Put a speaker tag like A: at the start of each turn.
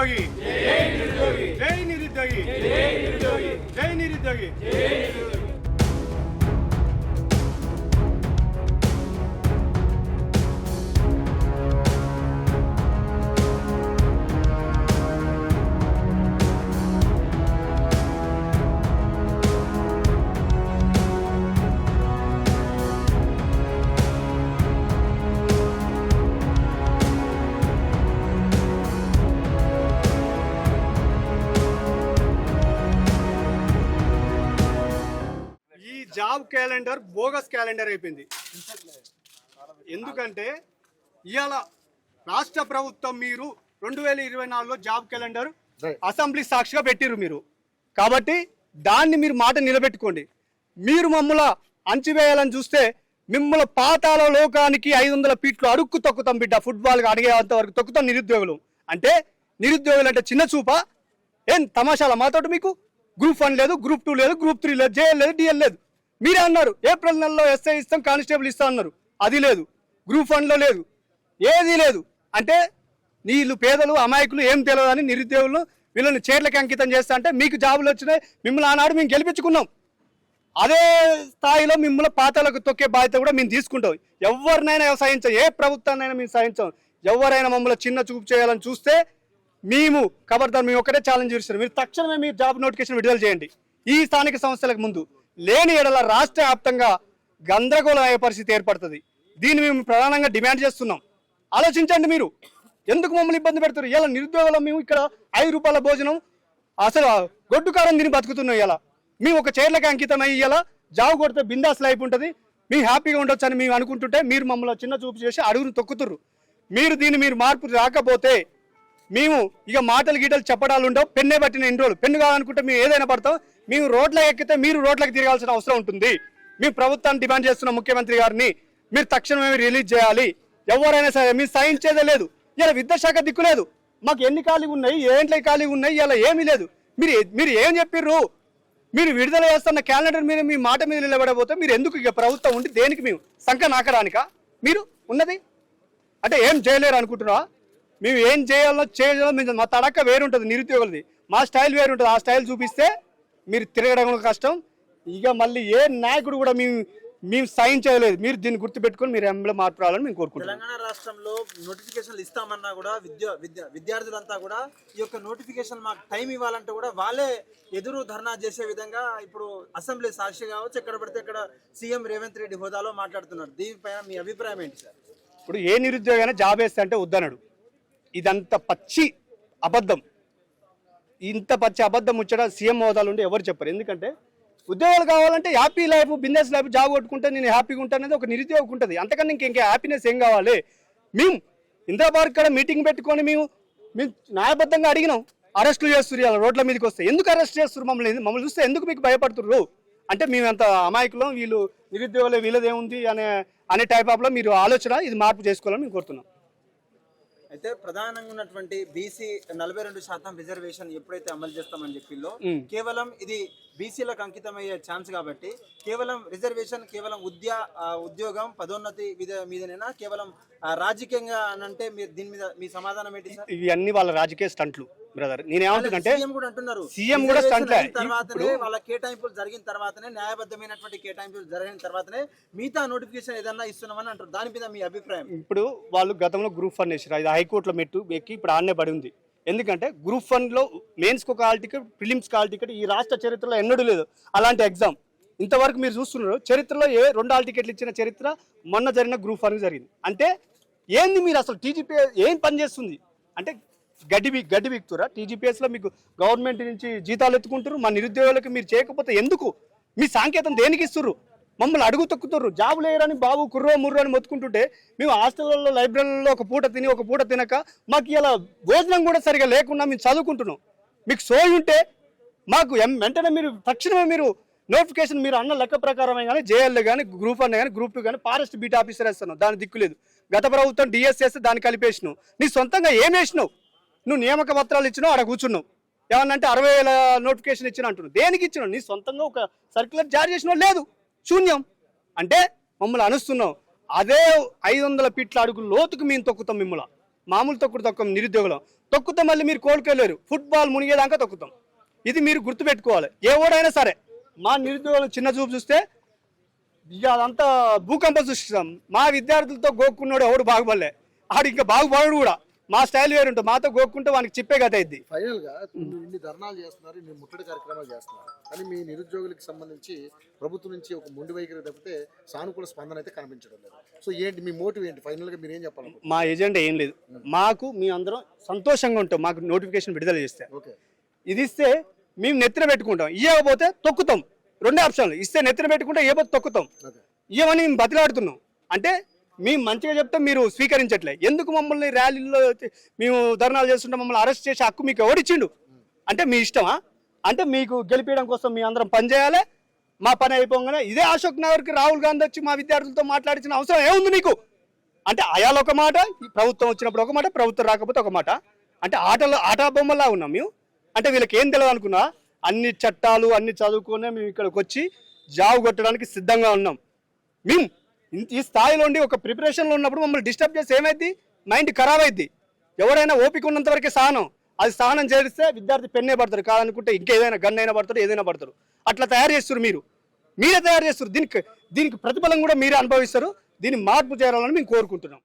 A: నిరుద్యోగి జై నిరుద్యోగి జై నిరుద్యోగి. జాబ్ క్యాలెండర్ బోగస్ క్యాలెండర్ అయిపోయింది. ఎందుకంటే ఇవాళ రాష్ట్ర ప్రభుత్వం మీరు 2024లో జాబ్ క్యాలెండర్ అసెంబ్లీ సాక్షిగా పెట్టిరు మీరు. కాబట్టి దాన్ని మీరు మాట నిలబెట్టుకోండి. మీరు మమ్మల్ని అంచివేయాలని చూస్తే మిమ్మల్ని పాతాల లోకానికి 500 ఫీట్లు అడుక్కు తొక్కుతాం బిడ్డ. ఫుట్బాల్గా అడిగేంత వరకు తొక్కుతాం నిరుద్యోగులు. అంటే నిరుద్యోగులు అంటే చిన్న చూపా? ఏం తమాషాల మాతోటి? మీకు గ్రూప్ 1 లేదు, గ్రూప్ 2 లేదు, గ్రూప్ 3 లేదు, జేఎల్ లేదు, డిఎల్ లేదు. మీరే అన్నారు ఏప్రిల్ నెలలో ఎస్ఐ ఇస్తాం, కానిస్టేబుల్ ఇస్తాం అన్నారు. అది లేదు. గ్రూప్ 1లో లేదు, ఏదీ లేదు. అంటే వీళ్ళు పేదలు అమాయకులు ఏం తెలియదు అని నిరుద్యోగులు వీళ్ళని చీరలకి అంకితం చేస్తా అంటే మీకు జాబులు వచ్చినాయి. మిమ్మల్ని ఆనాడు మేము గెలిపించుకున్నాం. అదే స్థాయిలో మిమ్మల్ని పాతాలకు తొక్కే బాధ్యత కూడా మేము తీసుకుంటాం. ఎవరినైనా సహించాం, ఏ ప్రభుత్వాన్నైనా మేము సహించాం. ఎవరైనా మమ్మల్ని చిన్న చూపు చేయాలని చూస్తే మేము ఖబర్దార్, మేము ఒకటే ఛాలెంజ్ చేస్తున్నాం. మీరు తక్షణమే మీరు జాబ్ నోటిఫికేషన్ విడుదల చేయండి. ఈ స్థానిక సంస్థలకు ముందు లేని ఎడల రాష్ట్ర వ్యాప్తంగా గందరగోళం అయ్యే పరిస్థితి ఏర్పడుతుంది. దీన్ని మేము ప్రధానంగా డిమాండ్ చేస్తున్నాం. ఆలోచించండి. మీరు ఎందుకు మమ్మల్ని ఇబ్బంది పెడతారు? ఇలా నిరుద్యోగులు మేము ఇక్కడ 5 రూపాయల భోజనం అసలు గొడ్డు కారం తిని బతుకుతున్నాం. ఇలా మేము ఒక చైర్లకి అంకితం అయ్యి ఇలా జాబ్ కొడితే బిందాస్ లైఫ్ ఉంటుంది, మేము హ్యాపీగా ఉండొచ్చు అని మేము అనుకుంటుంటే మీరు మమ్మల్ని చిన్న చూపు చేసి అడుగును తొక్కుతుర్రు. మీరు మార్పు రాకపోతే మేము ఇక మాటలు గీటలు చెప్పడాలు ఉండవు. పెన్నే పట్టిన ఎన్ని రోజులు పెన్ను కావాలనుకుంటే మేము ఏదైనా పడతాం. మేము రోడ్లకు ఎక్కితే మీరు రోడ్లకు తిరగాల్సిన అవసరం ఉంటుంది. మేము ప్రభుత్వాన్ని డిమాండ్ చేస్తున్నాం, ముఖ్యమంత్రి గారిని మీరు తక్షణమే రిలీజ్ చేయాలి. ఎవరైనా సరే మీరు సహించేదే లేదు. ఇలా విద్యాశాఖ దిక్కు లేదు. మాకు ఎన్ని ఖాళీగా ఉన్నాయి, ఏంట్లకి ఖాళీగా ఉన్నాయి, ఇలా ఏమీ లేదు. మీరు ఏం చెప్పిర్రు? మీరు విడుదల చేస్తున్న క్యాలెండర్ మీద మీ మాట మీద నిలబడబోతే మీరు ఎందుకు ఇక ప్రభుత్వం ఉండి దేనికి మేము సంఖ నాకడానికా మీరు ఉన్నది? అంటే ఏం చేయలేరు అనుకుంటున్నారా? మేము ఏం చేయాలో మా తడక్క వేరుంటుంది, నిరుద్యోగులది మా స్టైల్ వేరుంటుంది. ఆ స్టైల్ చూపిస్తే మీరు తిరగడం కష్టం. ఇక మళ్ళీ ఏ నాయకుడు కూడా మేము సైన్ చేయలేదు. మీరు దీన్ని గుర్తుపెట్టుకొని మీరు ఎంబలో మార్పు రావాలని మేము కోరుకుంటున్నాం.
B: తెలంగాణ రాష్ట్రంలో నోటిఫికేషన్లు ఇస్తామన్నా కూడా విద్యార్థులంతా కూడా ఈ యొక్క నోటిఫికేషన్ మాకు టైం ఇవ్వాలంటే కూడా వాళ్ళే ఎదురు ధర్నా చేసే విధంగా ఇప్పుడు అసెంబ్లీ సాక్షి కావచ్చు, ఎక్కడ పడితే ఇక్కడ సీఎం రేవంత్ రెడ్డి హోదాలో మాట్లాడుతున్నారు. దీనిపైన మీ అభిప్రాయం ఏంటి సార్?
A: ఇప్పుడు ఏ నిరుద్యోగైనా జాబ్ వేస్తే అంటే వద్దన్నాడు. ఇదంతా పచ్చి అబద్ధం. ఇంత పచ్చి అబద్ధం ముచ్చట సీఎం హోదాలు ఉండి ఎవరు చెప్పరు. ఎందుకంటే ఉద్యోగాలు కావాలంటే happy life, business life, job కొట్టుకుంటే నేను హ్యాపీగా ఉంటాననేది ఒక నిరుద్యోగం ఉంటుంది. అంతకన్నా ఇంకా హ్యాపీనెస్ ఏం కావాలి? మేము ఇంద్రాబాద్ ఇక్కడ మీటింగ్ పెట్టుకొని మేము న్యాయబద్ధంగా అడిగినాం. అరెస్టులు చేస్తున్నారు ఇలా రోడ్ల మీదకి వస్తే. ఎందుకు అరెస్ట్ చేస్తున్నారు? మమ్మల్ని చూస్తే ఎందుకు మీకు భయపడుతున్నారు? అంటే మేము ఎంత అమాయకులం, వీళ్ళు నిరుద్యోగులు వీళ్ళదేముంది అనే టైప్ ఆఫ్లో మీరు ఆలోచన ఇది మార్పు చేసుకోవాలని మేము కోరుతున్నాం.
B: అయితే ప్రధానంగా ఉన్నటువంటి బీసీ 42% రిజర్వేషన్ ఎప్పుడైతే అమలు చేస్తామని చెప్పిలో కేవలం ఇది బీసీలకు అంకితమయ్యే ఛాన్స్ కాబట్టి కేవలం రిజర్వేషన్ కేవలం ఉద్యోగం పదోన్నతి మీదనేనా, కేవలం రాజకీయంగా అంటే మీరు దీని మీద మీ సమాధానం ఏంటి సార్?
A: ఇవన్నీ వాళ్ళ రాజకీయ స్టంట్లు బ్రదర్. నేనేమంటున్నానంటే
B: సీఎం కూడా స్టంట్ తర్వాతనే వాళ్ళ కేటాయింపులు జరిగిన తర్వాతనే, న్యాయబద్ధమైనటువంటి కేటాయింపులు జరిగిన తర్వాతనే మిగతా నోటిఫికేషన్ ఏదన్నా ఇస్తున్నామని అంటారు. దాని మీద మీ అభిప్రాయం?
A: ఇప్పుడు వాళ్ళు గతంలో గ్రూప్ 1 వేసారు, అది హైకోర్టులో మెట్టు ఎక్కి ఇప్పుడు ఆడనే పడి ఉంది. ఎందుకంటే గ్రూప్ 1లో మెయిన్స్కి ఒక హాల్ టికెట్, ప్రిలిమ్స్కి హాల్ టికెట్ ఈ రాష్ట్ర చరిత్రలో ఎన్నడూ లేదు అలాంటి ఎగ్జామ్. ఇంతవరకు మీరు చూస్తున్నారు చరిత్రలో 2 హాల్ టికెట్లు ఇచ్చిన చరిత్ర మొన్న జరిగిన గ్రూప్ 1 జరిగింది. అంటే ఏంది మీరు అసలు టీజీపీఎస్ ఏం పని చేస్తుంది? అంటే గడ్డి బిక్తురా? టీజీపీఎస్లో మీకు గవర్నమెంట్ నుంచి జీతాలు ఎత్తుకుంటారు, మా నిరుద్యోగులకు మీరు చేయకపోతే ఎందుకు? మీ సాంకేతం దేనికి ఇస్తుర్రు? మమ్మల్ని అడుగు తొక్కుతుర్రు. జాబులు వేయరని బాబు కుర్రో ముర్రో అని మొత్తుకుంటుంటే మేము హాస్టల్లో లైబ్రరీలో ఒక పూట తిని ఒక పూట తినక మాకు ఇలా భోజనం కూడా సరిగా లేకుండా మేము చదువుకుంటున్నాం. మీకు సోయి ఉంటే మాకు వెంటనే మీరు తక్షణమే మీరు నోటిఫికేషన్ మీరు అన్న లెక్క ప్రకారమే కానీ జేఎల్ కానీ గ్రూప్ 1 కానీ గ్రూప్ 2 కానీ ఫారెస్ట్ బీట్ ఆఫీసర్ వేస్తున్నావు, దాని దిక్కులేదు. గత ప్రభుత్వం డిఎస్ఎస్ దాన్ని కలిపేసినావు. నీ సొంతంగా ఏం వేసినావు? నువ్వు నియామక పత్రాలు ఇచ్చినావు, అక్కడ కూర్చున్నావు. ఏమన్నంటే 60,000 నోటిఫికేషన్ ఇచ్చిన అంటున్నావు. దేనికి ఇచ్చినావు? నీ సొంతంగా ఒక సర్క్యులర్ జారీ చేసినావు లేదు, శూన్యం. అంటే మమ్మల్ని అనుస్తున్నావు. అదే 500 ఫీట్ల అడుగు లోతుకు మేము తొక్కుతాం. మిమ్మల్ని మామూలు తొక్కుతాం నిరుద్యోగులం. తొక్కుతాం, మళ్ళీ మీరు కోలుకోలేరు. ఫుట్బాల్ మునిగేదాకా తొక్కుతాం. ఇది మీరు గుర్తుపెట్టుకోవాలి. ఎవడైనా సరే మా నిరుద్యోగులు చిన్న చూపు చూస్తే ఇక అదంతా భూకంపం సృష్టిస్తాం. మా విద్యార్థులతో గోక్కున్నాడు ఎవడు బాగుపడలే, ఆడు ఇంకా బాగుపడడు కూడా. మా స్టైల్ వేరు ఉంటుంది, మాతో గోక్కుంటే వానికి చెప్పే కథ అయింది.
C: ఫైనల్ గా ఇన్ని ధర్నాలు చేస్తున్నారు, ఇన్ని ముట్టడి కార్యక్రమాలు చేస్తున్నారు, కానీ మీ నిరుద్యోగులకు సంబంధించి ప్రభుత్వం నుంచి ఒక మొండి వైఖరి తప్పితే సానుకూల స్పందన అయితే కనిపించడం లేదు. సో ఏంటి మీ మోటివ్ ఏంటి? ఫైనల్ గా మీరు ఏం చెప్పాలి?
A: మా ఎజెండా ఏం లేదు. మాకు మీ అందరం సంతోషంగా ఉంటాం. మాకు నోటిఫికేషన్ విడుదల చేస్తే
C: ఓకే,
A: ఇది ఇస్తే మేము నెత్తిన పెట్టుకుంటాం, ఇవ్వకపోతే తొక్కుతాం. రెండే ఆప్షన్లు, ఇస్తే నెత్తిన పెట్టుకుంటే ఇవ్వకపోతే తొక్కుతాం. ఇవ్వమని మేము బతిలాడుతున్నాం. అంటే మేము మంచిగా చెప్తే మీరు స్వీకరించట్లే. ఎందుకు మమ్మల్ని ర్యాలీల్లో మేము ధర్నాలు చేస్తుంటే మమ్మల్ని అరెస్ట్ చేసే హక్కు మీకు ఎవరిచ్చిండు? అంటే మీ ఇష్టమా? అంటే మీకు గెలిపించడం కోసం మీ అందరం పనిచేయాలి. మా పని అయిపోగానే ఇదే అశోక్ నగర్కి రాహుల్ గాంధీ వచ్చి మా విద్యార్థులతో మాట్లాడించిన అవసరం ఏముంది నీకు? అంటే అయాల ఒక మాట, ప్రభుత్వం వచ్చినప్పుడు ఒక మాట, ప్రభుత్వం రాకపోతే ఒక మాట. అంటే ఆట బొమ్మలా ఉన్నాం మేము. అంటే వీళ్ళకి ఏం తెలియదు అనుకున్నా, అన్ని చట్టాలు అన్ని చదువుకునే మేము ఇక్కడికి వచ్చి జాబ్ కొట్టడానికి సిద్ధంగా ఉన్నాం. మేము ఈ స్థాయిలో ఉండి ఒక ప్రిపరేషన్లో ఉన్నప్పుడు మమ్మల్ని డిస్టర్బ్ చేసి ఏమైంది? మైండ్ ఖరాబ్ అయింది. ఎవరైనా ఓపిక ఉన్నంత వరకే సహనం. అది సహనం చేస్తే విద్యార్థి పెన్నే పడతారు, కాదనుకుంటే ఇంకేదైనా గన్ అయినా పడతారు, ఏదైనా పడతారు. అట్లా తయారు చేస్తారు, మీరే తయారు చేస్తారు. దీనికి ప్రతిఫలం కూడా మీరే అనుభవిస్తారు. దీన్ని మార్పు చేయాలని మేము కోరుకుంటున్నాం.